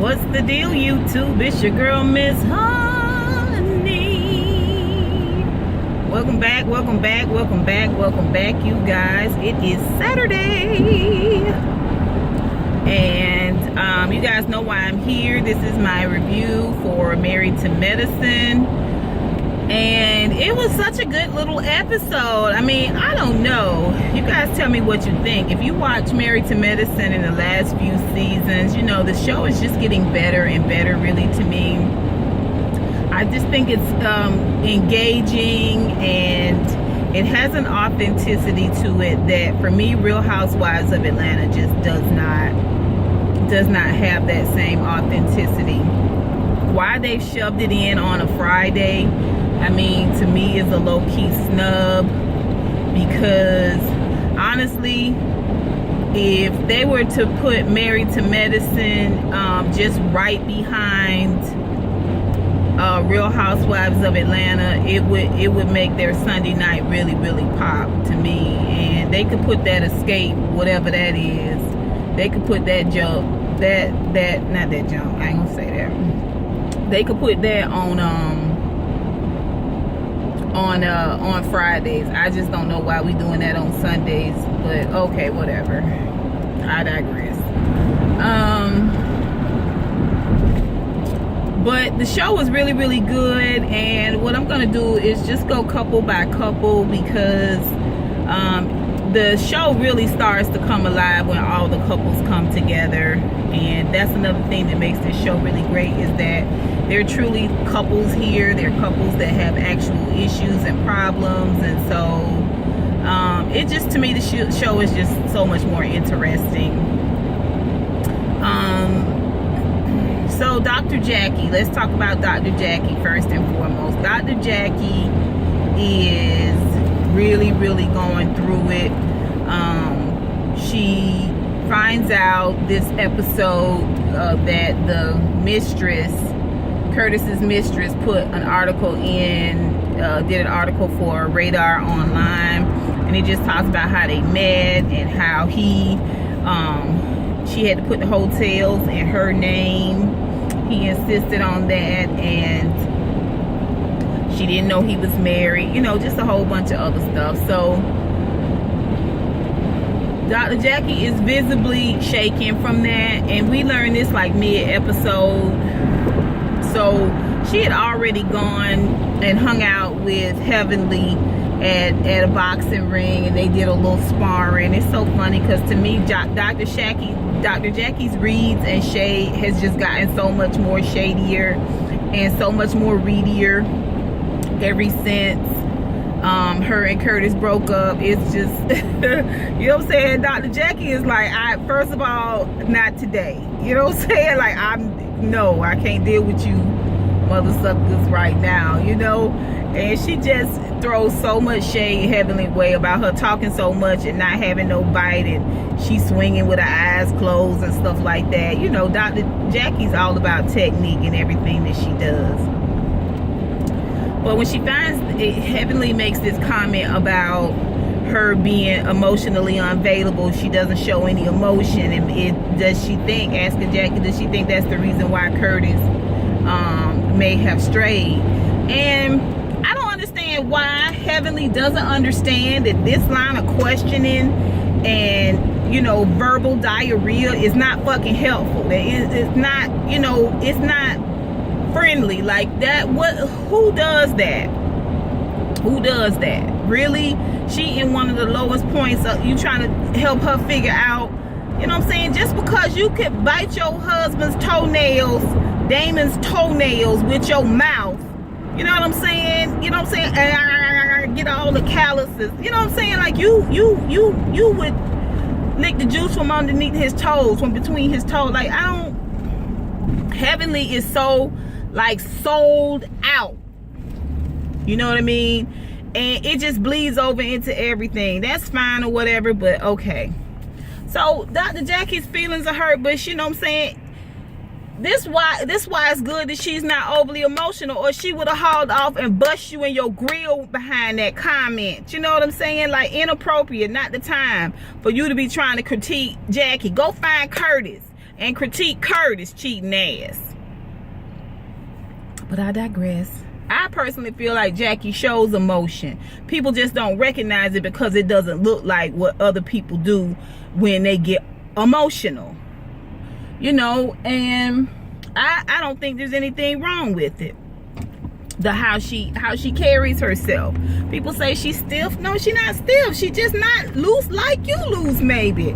What's the deal, YouTube? It's your girl, Miss Honey. Welcome back, you guys. It is Saturday. And you guys know why I'm here. This is my review for Married to Medicine. And it was such a good little episode. I mean, I don't know. You guys tell me what you think. If you watch Married to Medicine in the last few seasons, you know, the show is just getting better and better, really, to me. I just think it's engaging, and it has an authenticity to it that, for me, Real Housewives of Atlanta just does not have that same authenticity. Why they shoved it in on a Friday, I mean, to me, is a low-key snub, because honestly, if they were to put Married to Medicine just right behind Real Housewives of Atlanta, it would make their Sunday night really, really pop to me. And they could put that Escape, whatever that is, they could put that jump, not that jump, I ain't gonna say that. They could put that on Fridays. I just don't know why we doing that on Sundays, but okay, whatever. I digress. But the show was really, really good, and what I'm gonna do is just go couple by couple, because the show really starts to come alive when all the couples come together. And that's another thing that makes this show really great, is that they're truly couples here. They're couples that have actual issues and problems. And so it just, to me, the show is just so much more interesting. So Dr. Jackie, let's talk about Dr. Jackie first and foremost. Dr. Jackie is really, really going through it. She finds out this episode that the mistress, Curtis's mistress, put an article in, did an article for Radar Online, and it just talks about how they met and how she had to put the hotels in her name. He insisted on that, and she didn't know he was married, you know, just a whole bunch of other stuff. So Dr. Jackie is visibly shaken from that, and we learned this like mid-episode. So she had already gone and hung out with Heavenly at a boxing ring, and they did a little sparring. It's so funny, because to me, Dr. Jackie's reads and shade has just gotten so much more shadier and so much more readier ever since her and Curtis broke up. It's just you know what I'm saying? Dr. Jackie is like, first of all, not today. You know what I'm saying? Like, I can't deal with you mother suckers right now, you know? And she just throws so much shade Heavenly way about her talking so much and not having no bite, and she's swinging with her eyes closed and stuff like that. You know, Dr. Jackie's all about technique and everything that she does. But when she finds it, Heavenly makes this comment about her being emotionally unavailable. She doesn't show any emotion, and asking Jackie, does she think that's the reason why Curtis may have strayed? And I don't understand why Heavenly doesn't understand that this line of questioning and, you know, verbal diarrhea is not fucking helpful. It's not, you know, it's not friendly like that. Who does that? Who does that? Really? She in one of the lowest points of you trying to help her figure out, you know what I'm saying? Just because you could bite your husband's toenails, Damon's toenails, with your mouth, you know what I'm saying? You know what I'm saying? Get all the calluses. You know what I'm saying? Like, you would lick the juice from underneath his toes, from between his toes. Like, Heavenly is so, like, sold out. You know what I mean? And it just bleeds over into everything. That's fine or whatever, but okay. So Dr. Jackie's feelings are hurt, but you know what I'm saying? This why it's good that she's not overly emotional, or she would have hauled off and bust you in your grill behind that comment. You know what I'm saying? Like, inappropriate, not the time for you to be trying to critique Jackie. Go find Curtis and critique Curtis' cheating ass. But I digress. I personally feel like Jackie shows emotion. People just don't recognize it because it doesn't look like what other people do when they get emotional. You know, and I don't think there's anything wrong with it. How she carries herself. People say she's stiff. No, she's not stiff. She just not loose like you loose, maybe.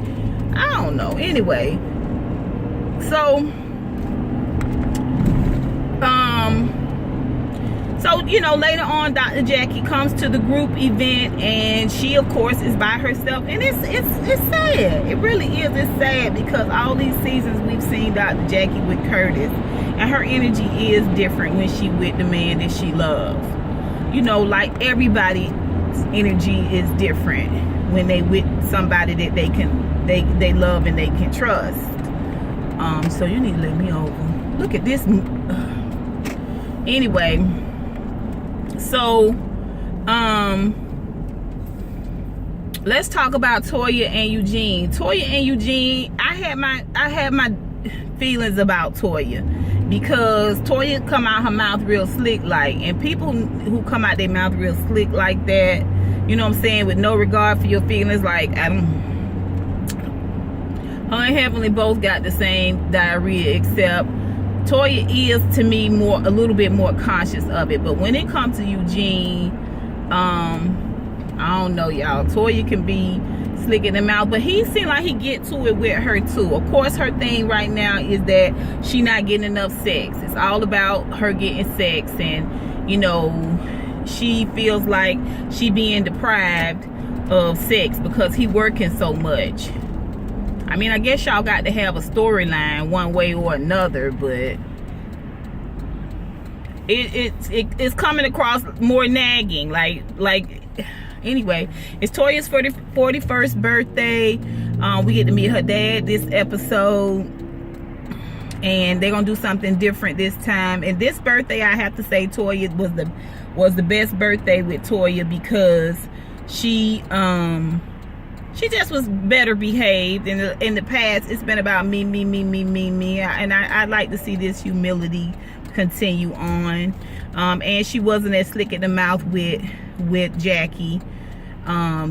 I don't know. Anyway, so you know, later on, Dr. Jackie comes to the group event, and she, of course, is by herself, and it's sad. It really is. It's sad because all these seasons we've seen Dr. Jackie with Curtis, and her energy is different when she with the man that she loves. You know, like everybody's energy is different when they with somebody that they love and they can trust. So you need to let me over. Look at this. Anyway. So, let's talk about Toya and Eugene. Toya and Eugene, I had my feelings about Toya because Toya come out her mouth real slick like, and people who come out their mouth real slick like that, you know what I'm saying, with no regard for your feelings, like her and Heavenly both got the same diarrhea, except Toya is, to me, a little bit more conscious of it. But when it comes to Eugene, I don't know, y'all. Toya can be slick in the mouth, but he seemed like he get to it with her too. Of course, her thing right now is that she not getting enough sex. It's all about her getting sex, and you know, she feels like she being deprived of sex because he working so much. I mean, I guess y'all got to have a storyline one way or another, but it's coming across more nagging. Like anyway, it's Toya's 41st birthday. We get to meet her dad this episode, and they're gonna do something different this time. And this birthday, I have to say, Toya was the best birthday with Toya because she just was better behaved. In the past, it's been about me, and I'd like to see this humility continue on. And she wasn't as slick in the mouth with Jackie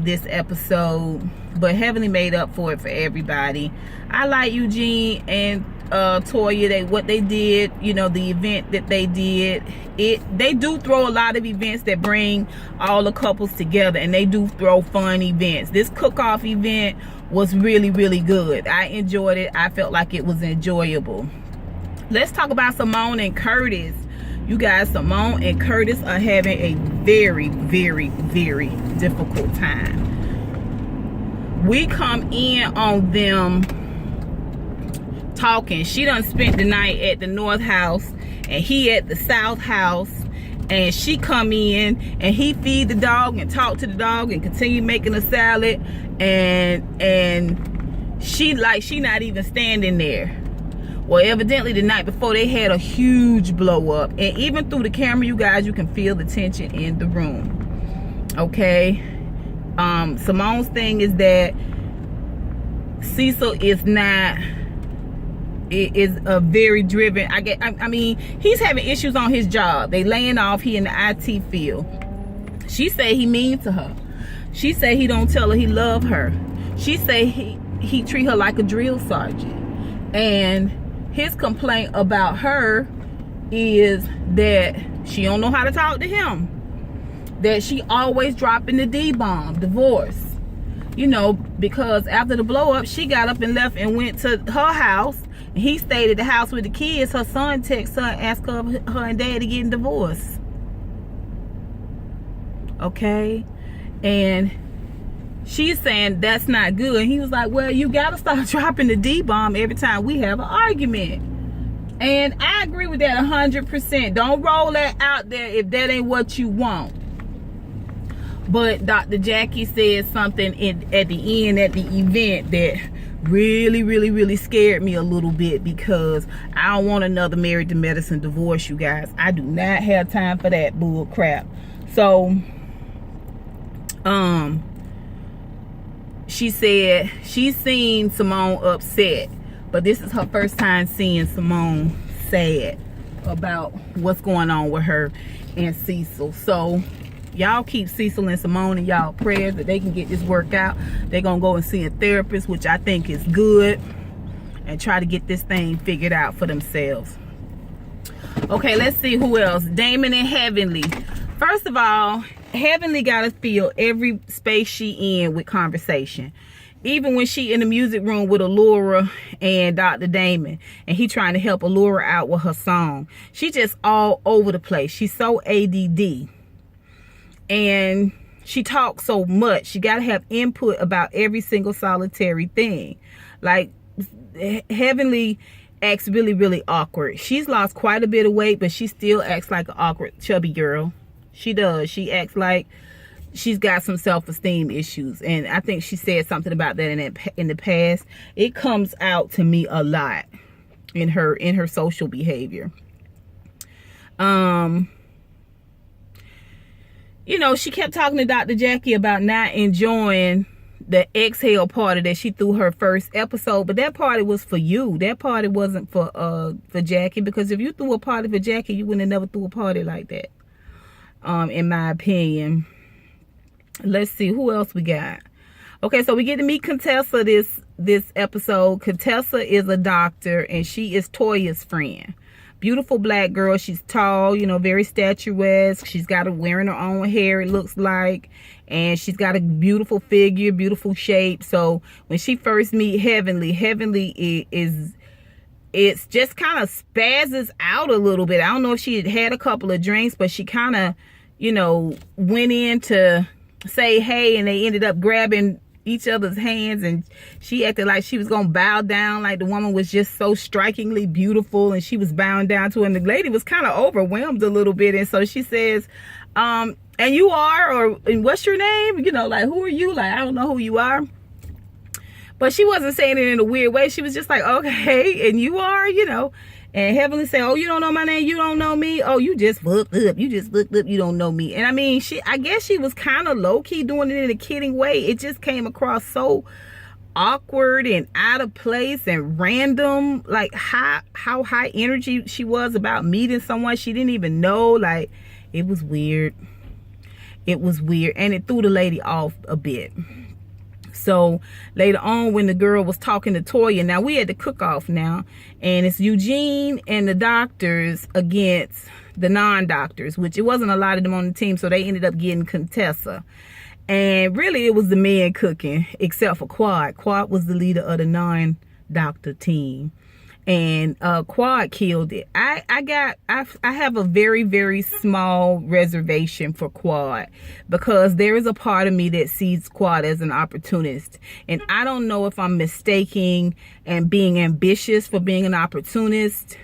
this episode, but Heavenly made up for it for everybody. I like Eugene and Toya, what they did, you know, the event that they did. They do throw a lot of events that bring all the couples together, and they do throw fun events. This cook-off event was really, really good. I enjoyed it. I felt like it was enjoyable. Let's talk about Simone and Curtis. You guys, Simone and Curtis are having a very, very, very difficult time. We come in on them talking. She done spent the night at the North House and he at the South House, and she come in and he feed the dog and talk to the dog and continue making a salad, and she not even standing there. Well, evidently the night before they had a huge blow up, and even through the camera, you guys, you can feel the tension in the room. Okay, Simone's thing is that Cecil is a very driven. I mean, he's having issues on his job. They laying off. He in the IT field. She say he mean to her. She say he don't tell her he love her. She say he treat her like a drill sergeant. And his complaint about her is that she don't know how to talk to him. That she always dropping the D-bomb, divorce. You know, because after the blow up, she got up and left and went to her house. He stayed at the house with the kids. Her son texted her and asked her and daddy getting divorced. Okay? And she's saying that's not good. And he was like, well, you gotta stop dropping the D-bomb every time we have an argument. And I agree with that 100%. Don't roll that out there if that ain't what you want. But Dr. Jackie said something at the end at the event that really, really, really scared me a little bit, because I don't want another Married to Medicine divorce, you guys. I do not have time for that bull crap. So she said she's seen Simone upset, But this is her first time seeing Simone sad about what's going on with her and Cecil. So y'all keep Cecil and Simone in y'all prayers that they can get this worked out. They're gonna go and see a therapist, which I think is good, and try to get this thing figured out for themselves. Okay, let's see who else. Damon and Heavenly. First of all, Heavenly gotta fill every space she in with conversation. Even when she in the music room with Allura and Dr. Damon, and he trying to help Allura out with her song. She just all over the place. She's so ADD. And she talks so much. She got to have input about every single solitary thing. Like, Heavenly acts really, really awkward. She's lost quite a bit of weight, but she still acts like an awkward, chubby girl. She does. She acts like she's got some self-esteem issues, and I think she said something about that in the past. It comes out to me a lot in her social behavior. You know, she kept talking to Dr. Jackie about not enjoying the exhale party that she threw her first episode, but that party was for you. That party wasn't for Jackie, because if you threw a party for Jackie, you wouldn't have never threw a party like that. In my opinion. Let's see who else we got. Okay, so we get to meet Contessa this episode. Contessa is a doctor, and she is Toya's friend. Beautiful black girl. She's tall, you know, very statuesque. She's got her wearing her own hair, it looks like, and she's got a beautiful figure, beautiful shape. So when she first meet Heavenly it's just kind of spazzes out a little bit. I don't know if she had a couple of drinks, but she kind of, you know, went in to say hey, and they ended up grabbing each other's hands, and she acted like she was gonna bow down, like the woman was just so strikingly beautiful and she was bowing down to her, and the lady was kind of overwhelmed a little bit. And so she says, and you are, and what's your name, you know, like, who are you? Like, I don't know who you are. But she wasn't saying it in a weird way. She was just like, okay, and you are, you know. And Heavenly said, oh, you don't know my name? You don't know me? Oh, you just looked up. You just looked up. You don't know me. And I mean, I guess she was kind of low-key doing it in a kidding way. It just came across so awkward and out of place and random. Like, how high energy she was about meeting someone she didn't even know. Like, it was weird. It was weird. And it threw the lady off a bit. So later on, when the girl was talking to Toya, now we had the cook-off now, and it's Eugene and the doctors against the non-doctors, which it wasn't a lot of them on the team, so they ended up getting Contessa. And really, it was the men cooking, except for Quad. Quad was the leader of the non-doctor team. And Quad killed it. I have a very, very small reservation for Quad, because there is a part of me that sees Quad as an opportunist, and I don't know if I'm mistaking and being ambitious for being an opportunist,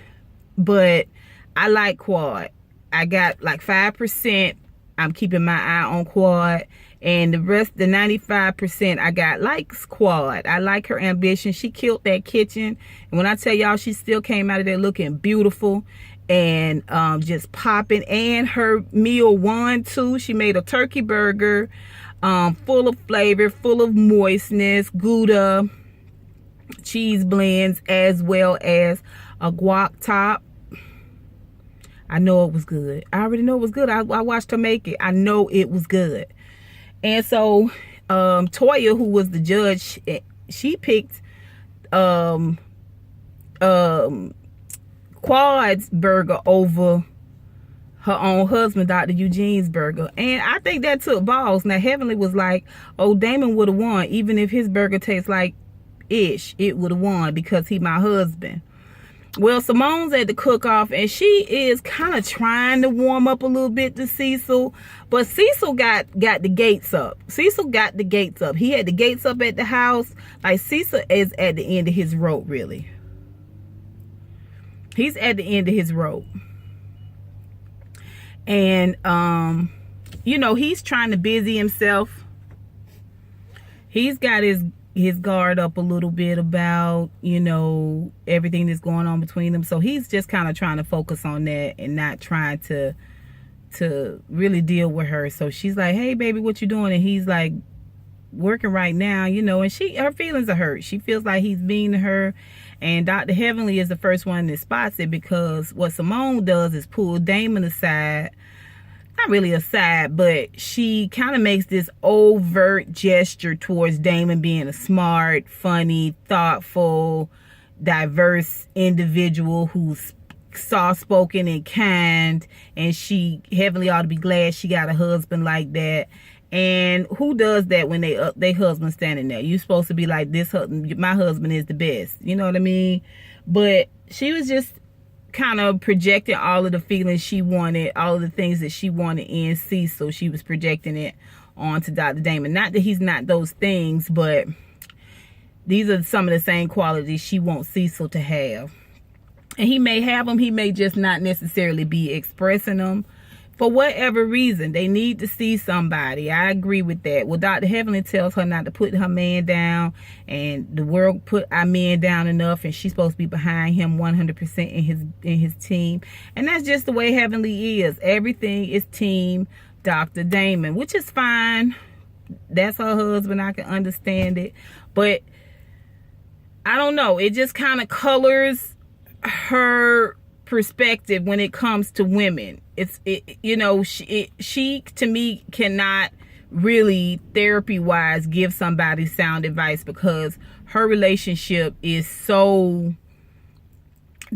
but I like Quad. I got like 5%. I'm keeping my eye on Quad, and the rest, the 95%, I got likes Quad. I like her ambition. She killed that kitchen, and when I tell y'all, she still came out of there looking beautiful and just popping. And her meal won too. She made a turkey burger, full of flavor, full of moistness, Gouda, cheese blends, as well as a guac top. I know it was good. I already know it was good. I watched her make it. I know it was good. And so Toya, who was the judge, she picked Quad's burger over her own husband, Dr. Eugene's burger. And I think that took balls. Now, Heavenly was like, oh, Damon would have won. Even if his burger tastes like ish, it would have won because he my husband. Well, Simone's at the cook-off, and she is kind of trying to warm up a little bit to Cecil, but Cecil got the gates up. Cecil got the gates up. He had the gates up at the house. Like, Cecil is at the end of his rope, really. He's at the end of his rope. And, you know, he's trying to busy himself. He's got his guard up a little bit about, you know, everything that's going on between them. So he's just kind of trying to focus on that and not trying to really deal with her. So she's like, hey, baby, what you doing? And he's like, working right now, you know, and her feelings are hurt. She feels like he's mean to her. And Dr. Heavenly is the first one that spots it, because what Simone does is pull Damon aside. Not really aside, but she kind of makes this overt gesture towards Damon being a smart, funny, thoughtful, diverse individual who's soft-spoken and kind, and Heavenly ought to be glad she got a husband like that. And who does that when they husband standing there? You supposed to be like, my husband is the best, you know what I mean? But she was just kind of projecting all of the feelings she wanted, all of the things that she wanted in Cecil. She was projecting it onto Dr. Damon. Not that he's not those things, but these are some of the same qualities she wants Cecil to have. And he may have them, he may just not necessarily be expressing them. For whatever reason, they need to see somebody. I agree with that. Well, Dr. Heavenly tells her not to put her man down, and the world put our man down enough, and she's supposed to be behind him 100% in his team. And that's just the way Heavenly is. Everything is team Dr. Damon, which is fine. That's her husband. I can understand it. But I don't know. It just kind of colors her perspective when it comes to women. She to me cannot really therapy wise give somebody sound advice, because her relationship is so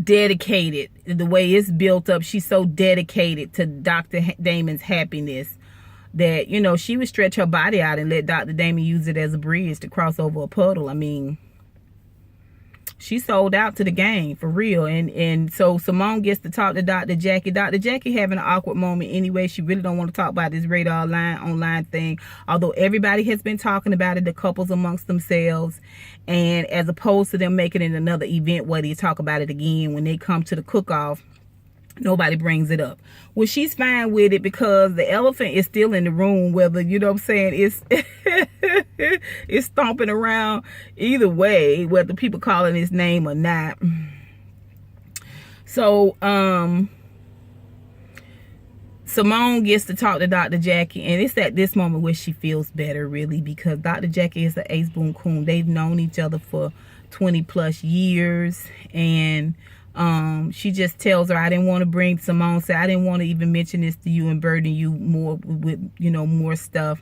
dedicated. The way it's built up, she's so dedicated to Dr. Damon's happiness that, she would stretch her body out and let Dr. Damon use it as a bridge to cross over a puddle. I mean, she sold out to the game for real. And so Simone gets to talk to Dr. Jackie. Dr. Jackie having an awkward moment anyway. She really don't want to talk about this radar online thing, although everybody has been talking about it, the couples amongst themselves, and as opposed to them making it another event where they talk about it again when they come to the cook-off. Nobody brings it up. Well, she's fine with it, because the elephant is still in the room, whether, it's it's stomping around either way, whether people calling his name or not. So Simone gets to talk to Dr. Jackie, and it's at this moment where she feels better, really, because Dr. Jackie is an ace boon coon. They've known each other for 20 plus years, and she just tells her, I didn't want to bring Simone, said, I didn't want to even mention this to you and burden you more with, more stuff.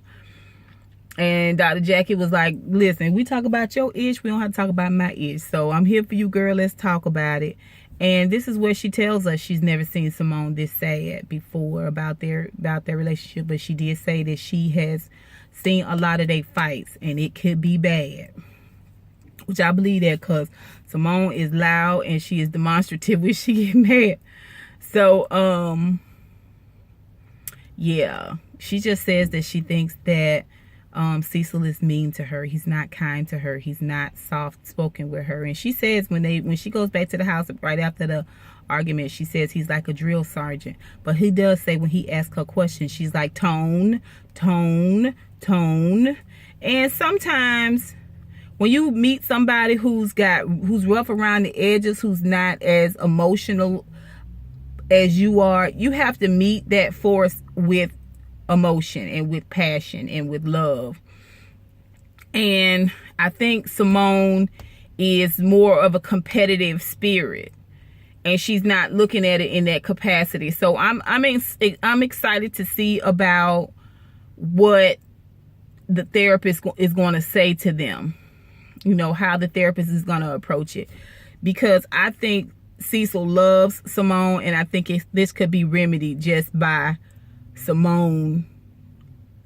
And Dr. Jackie was like, listen, we talk about your ish, we don't have to talk about my ish. So I'm here for you, girl. Let's talk about it. And this is where she tells us she's never seen Simone this sad before about their relationship. But she did say that she has seen a lot of their fights, and it could be bad. Which I believe that, because Simone is loud and she is demonstrative when she get mad. So, yeah. She just says that she thinks that Cecil is mean to her. He's not kind to her. He's not soft-spoken with her. And she says when she goes back to the house right after the argument, she says he's like a drill sergeant. But he does say when he asks her questions, she's like, tone, tone, tone. And sometimes when you meet somebody who's rough around the edges, who's not as emotional as you are, you have to meet that force with emotion and with passion and with love. And I think Simone is more of a competitive spirit, and she's not looking at it in that capacity. So I'm excited to see about what the therapist is going to say to them. How the therapist is going to approach it. Because I think Cecil loves Simone, and I think this could be remedied just by Simone.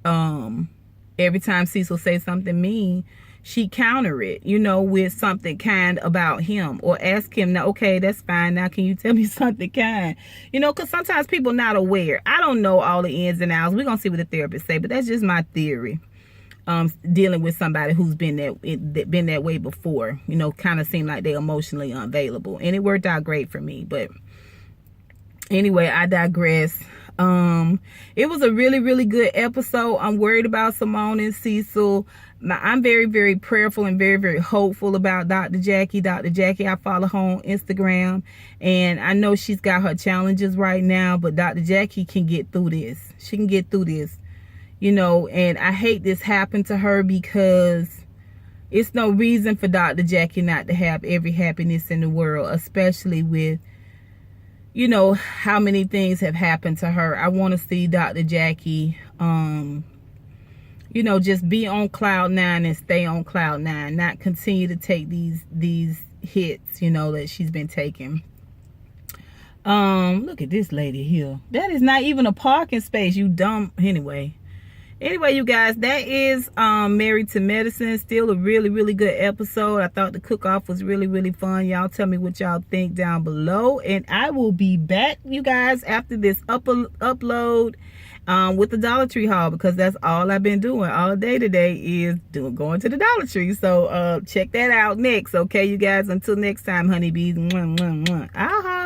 Every time Cecil says something mean, she counter it, with something kind about him, or ask him, now, okay, that's fine. Now, can you tell me something kind? Because sometimes people not aware. I don't know all the ins and outs. We're going to see what the therapist say, but that's just my theory. Dealing with somebody who's been that way before, kind of seemed like they're emotionally unavailable, and it worked out great for me. But anyway, I digress. It was a really, really good episode. I'm worried about Simone and Cecil. I'm very, very prayerful and very, very hopeful about Dr. Jackie. Dr. Jackie, I follow her on Instagram, and I know she's got her challenges right now, but Dr. Jackie can get through this. She can get through this. And I hate this happened to her, because It's no reason for Dr. Jackie not to have every happiness in the world, especially with, you know, how many things have happened to her. I want to see Dr. Jackie, you know, just be on cloud nine and stay on cloud nine, not continue to take these hits, you know, that she's been taking. Look at this lady here. That is not even a parking space, you dumb. Anyway, you guys, that is Married to Medicine. Still a really good episode. I thought the cook-off was really fun. Y'all tell me what y'all think down below, and I will be back, you guys, after this upload with the Dollar Tree haul, because that's all I've been doing all day today is going to the Dollar Tree. So check that out next. Okay, you guys, until next time, honeybees. Mwah, mwah, mwah.